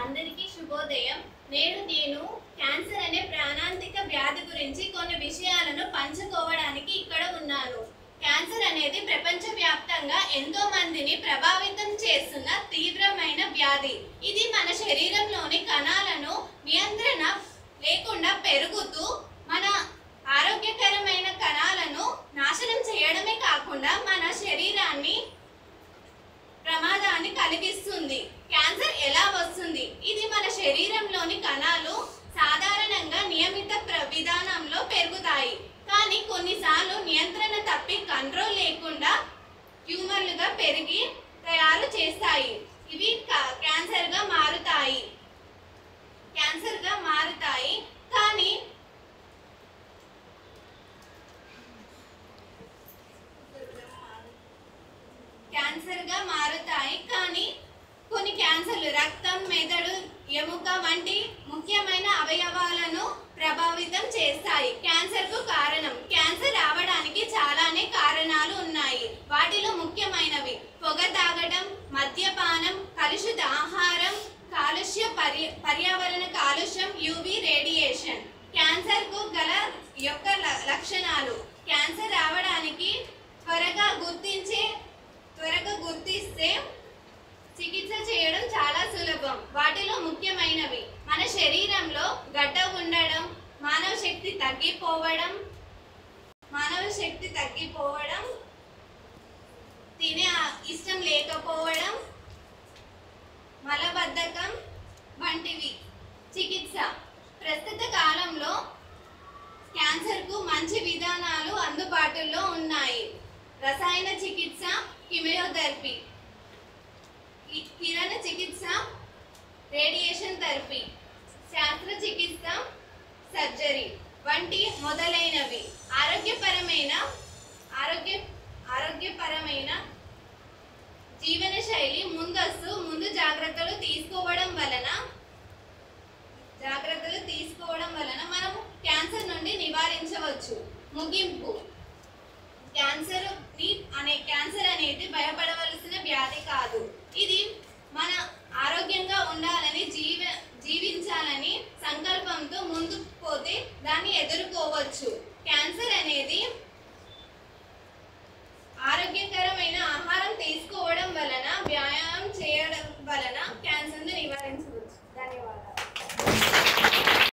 అందరికీ శుభోదయం. నేను క్యాన్సర్ అనే ప్రాణాంతిక వ్యాధి గురించి కొన్ని విషయాలను పంచుకోవడానికి ఇక్కడ ఉన్నాను. క్యాన్సర్ అనేది ప్రపంచవ్యాప్తంగా ఎంతో మందిని ప్రభావితం చేస్తున్న తీవ్రమైన వ్యాధి. ఇది మన శరీరంలోని కణాలను నియంత్రణ లేకుండా పెరుగుతూ మన ఆరోగ్యకరమైన కణాలను నాశనం చేయడమే కాకుండా మన శరీరాన్ని ప్రమాదాన్ని కలిగిస్తుంది. క్యాన్సర్ ఎలా వస్తుంది? ఇది మన శరీరంలోని కణాలు సాధారణంగా నియమిత విధానంలో పెరుగుతాయి, కానీ కొన్నిసార్లు నియంత్రణ తప్పి కంట్రోల్ లేకుండా ట్యూమర్లుగా పెరిగి తయారు చేస్తాయి. ఇవి క్యాన్సర్గా మారుతాయి కానీ కొన్ని క్యాన్సర్లు రక్తం, మెదడు, ఎముక వంటి ముఖ్యమైన అవయవాలను ప్రభావితం చేస్తాయి. క్యాన్సర్కు కారణం. క్యాన్సర్ రావడానికి చాలానే కారణాలు ఉన్నాయి. వాటిలో ముఖ్యమైనవి పొగ తాగడం, మద్యపానం, కలుషిత ఆహారం, కాలుష్య పర్యావరణ కాలుష్యం, యూవీ రేడియేషన్. క్యాన్సర్కు గల యొక్క లక్షణాలు. క్యాన్సర్ రావడానికి త్వరగా గుర్తిస్తే చికిత్స చేయడం చాలా సులభం. వాటిలో ముఖ్యమైనవి మన శరీరంలో గడ్డ ఉండడం, మానవ శక్తి తగ్గిపోవడం, తినే ఇష్టం లేకపోవడం, మలబద్ధకం వంటివి. చికిత్స. ప్రస్తుత కాలంలో క్యాన్సర్కు మంచి విధానాలు అందుబాటులో ఉన్నాయి. రసాయన చికిత్స, కీమోథెరపీ, కిరణ చికిత్స, రేడియేషన్ థెరపీ, శస్త్రచికిత్స, సర్జరీ వంటి మొదలైనవి. ఆరోగ్యపరమైన జీవనశైలి ముందు జాగ్రత్తలు తీసుకోవడం వలన మనము క్యాన్సర్ నుండి నివారించవచ్చు. ముగింపు. క్యాన్సర్ అనేది భయపడవలసిన వ్యాధి కాదు. ఇది మన ఆరోగ్యంగా ఉండాలని జీవించాలని సంకల్పంతో ముందుకు పోతే దాన్ని ఎదుర్కోవచ్చు.